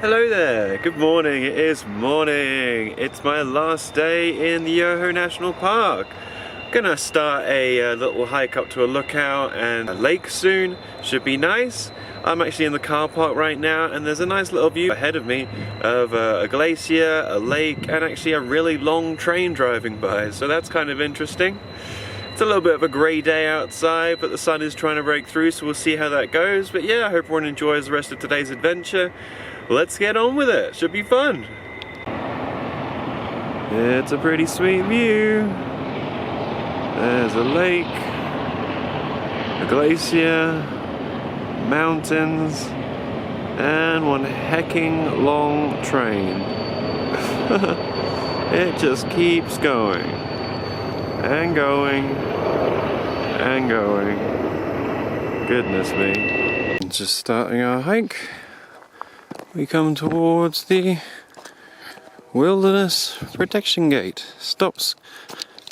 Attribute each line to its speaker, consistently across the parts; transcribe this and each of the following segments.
Speaker 1: Hello there, good morning, it is morning. It's my last day in the Yoho National Park. Gonna start a little hike up to a lookout and a lake soon, should be nice. I'm actually in the car park right now and there's a nice little view ahead of me of a glacier, a lake, and actually a really long train driving by, so that's kind of interesting. It's a little bit of a grey day outside, but the sun is trying to break through, so we'll see how that goes. But yeah, I hope everyone enjoys the rest of today's adventure. Let's get on with it, should be fun. It's a pretty sweet view. There's a lake, a glacier, mountains, and one hecking long train. It just keeps going, and going, and going. Goodness me. Just starting our hike. We come towards the Wilderness Protection Gate. Stops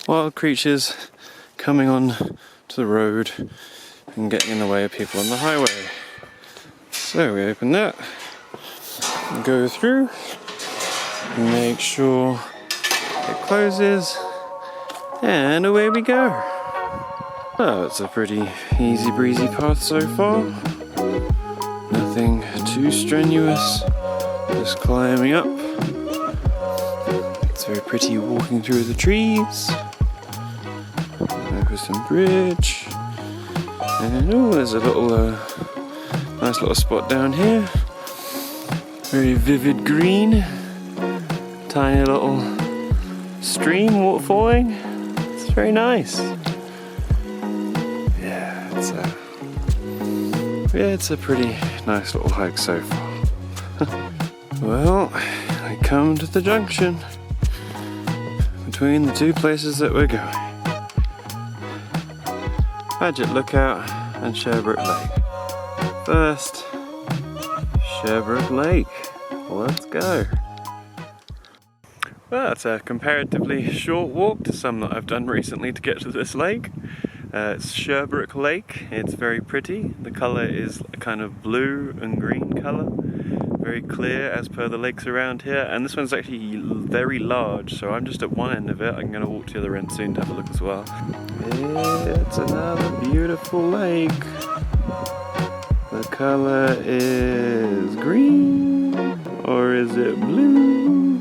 Speaker 1: wild creatures coming on to the road and getting in the way of people on the highway. So we open that, go through, make sure it closes, and away we go. Oh, it's a pretty easy breezy path so far. Nothing too strenuous, just climbing up. It's very pretty walking through the trees. Over some bridge. And oh, there's a little nice little spot down here. Very vivid green. Tiny little stream falling. It's very nice. Yeah, it's a pretty nice little hike so far. Well, I come to the junction between the two places that we're going. Paget Lookout and Sherbooke Lake. First, Sherbooke Lake. Let's go. Well, it's a comparatively short walk to some that I've done recently to get to this lake. It's Sherbooke Lake. It's very pretty. The colour is a kind of blue and green colour. Very clear as per the lakes around here. And this one's actually very large, so I'm just at one end of it. I'm going to walk to the other end soon to have a look as well. It's another beautiful lake. The colour is green, or is it blue?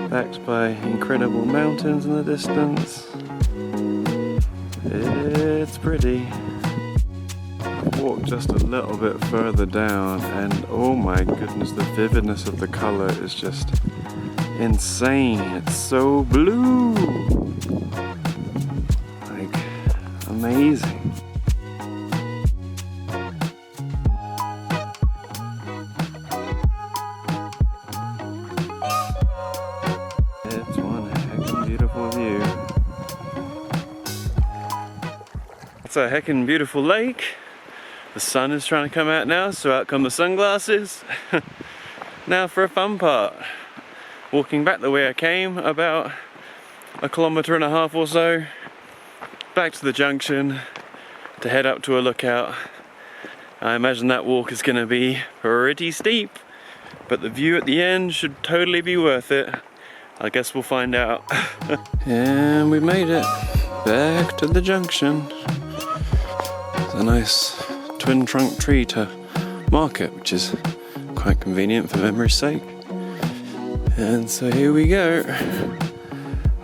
Speaker 1: Backed by incredible mountains in the distance. It's pretty. I've walked just a little bit further down and oh my goodness, the vividness of the colour is just insane. It's so blue. Like, amazing. It's a heckin' beautiful lake. The sun is trying to come out now, so out come the sunglasses. Now for a fun part. Walking back the way I came, about 1.5 kilometers or so, back to the junction to head up to a lookout. I imagine that walk is going to be pretty steep, but the view at the end should totally be worth it. I guess we'll find out. And we made it back to the junction. A nice twin trunk tree to mark it, which is quite convenient for memory's sake. And so here we go.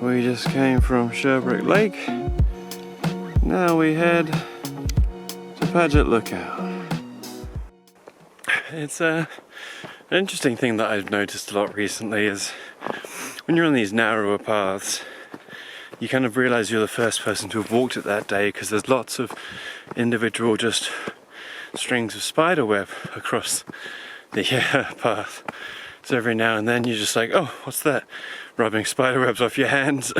Speaker 1: We just came from Sherbooke Lake. Now we head to Paget Lookout. It's an interesting thing that I've noticed a lot recently is when you're on these narrower paths, you kind of realise you're the first person to have walked it that day because there's lots of individual just strings of spider web across the path. So every now and then you're just like, oh, what's that? Rubbing spider webs off your hands.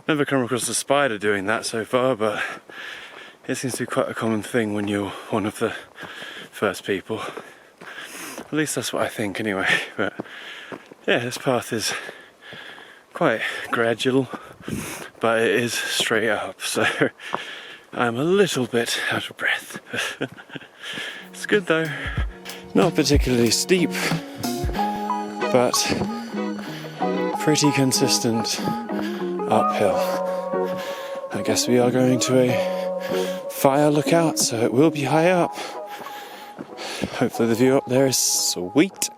Speaker 1: Never come across a spider doing that so far, but it seems to be quite a common thing when you're one of the first people. At least that's what I think anyway. But yeah, this path is quite gradual, but it is straight up, so I'm a little bit out of breath. It's good though. Not particularly steep, but pretty consistent uphill. I guess we are going to a fire lookout, so it will be high up. Hopefully the view up there is sweet.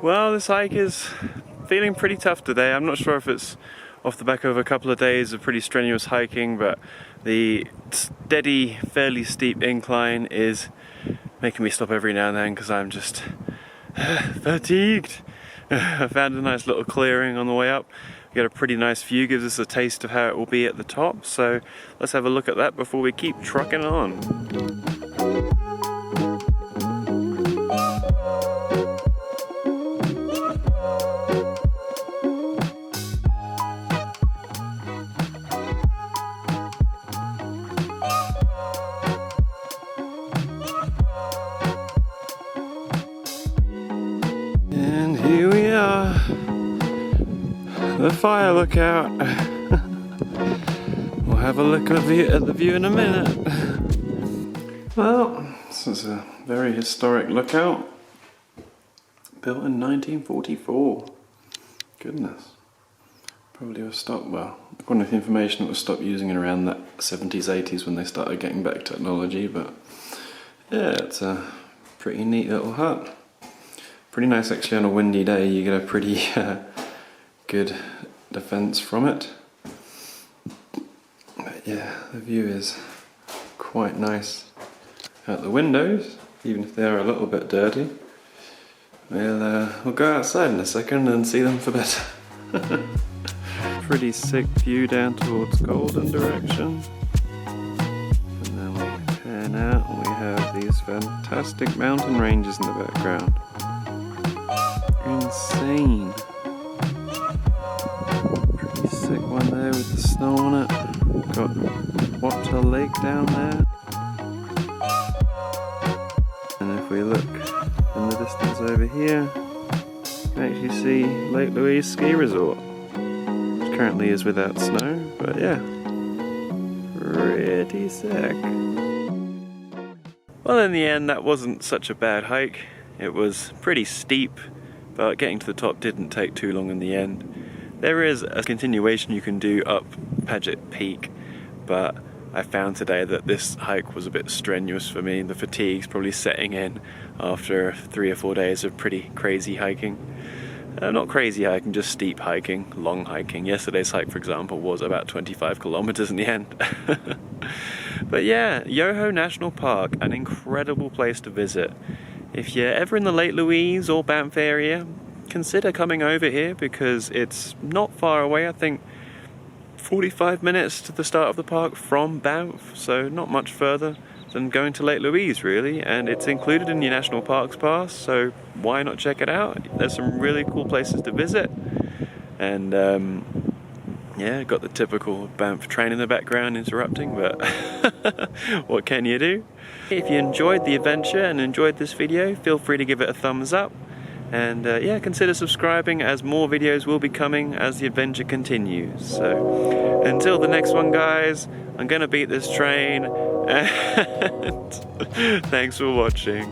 Speaker 1: Well, this hike is feeling pretty tough today. I'm not sure if it's off the back of a couple of days of pretty strenuous hiking, but the steady, fairly steep incline is making me stop every now and then because I'm just fatigued. I found a nice little clearing on the way up. We got a pretty nice view, gives us a taste of how it will be at the top, so let's have a look at that before we keep trucking on. And here we are, the fire lookout. We'll have a look at the view in a minute. Well, this is a very historic lookout, built in 1944. Goodness. Probably was stopped, well, according to the information, it was stopped using it around that 70s, 80s when they started getting back technology, but yeah, it's a pretty neat little hut. Pretty nice actually on a windy day, you get a pretty good defense from it. But yeah, the view is quite nice out the windows, even if they are a little bit dirty. We'll go outside in a second and see them for better. Pretty sick view down towards Golden direction. And then we pan out and we have these fantastic mountain ranges in the background. Insane. Pretty sick one there with the snow on it. Got Water Lake down there. And if we look in the distance over here, you can actually see Lake Louise Ski Resort, which currently is without snow, but yeah, pretty sick. Well, in the end, that wasn't such a bad hike. It was pretty steep, but getting to the top didn't take too long in the end. There is a continuation you can do up Paget Peak, but I found today that this hike was a bit strenuous for me. The fatigue's probably setting in after 3 or 4 days of pretty crazy hiking. Not crazy hiking, just steep hiking, long hiking. Yesterday's hike, for example, was about 25 kilometers in the end. But yeah, Yoho National Park, an incredible place to visit. If you're ever in the Lake Louise or Banff area, consider coming over here because it's not far away. I think 45 minutes to the start of the park from Banff, so not much further than going to Lake Louise really, and it's included in your National Parks Pass, so why not check it out? There's some really cool places to visit, and yeah, got the typical Banff train in the background interrupting, but what can you do? If you enjoyed the adventure and enjoyed this video, feel free to give it a thumbs up, and yeah, consider subscribing as more videos will be coming as the adventure continues. So until the next one, guys, I'm gonna beat this train, and thanks for watching.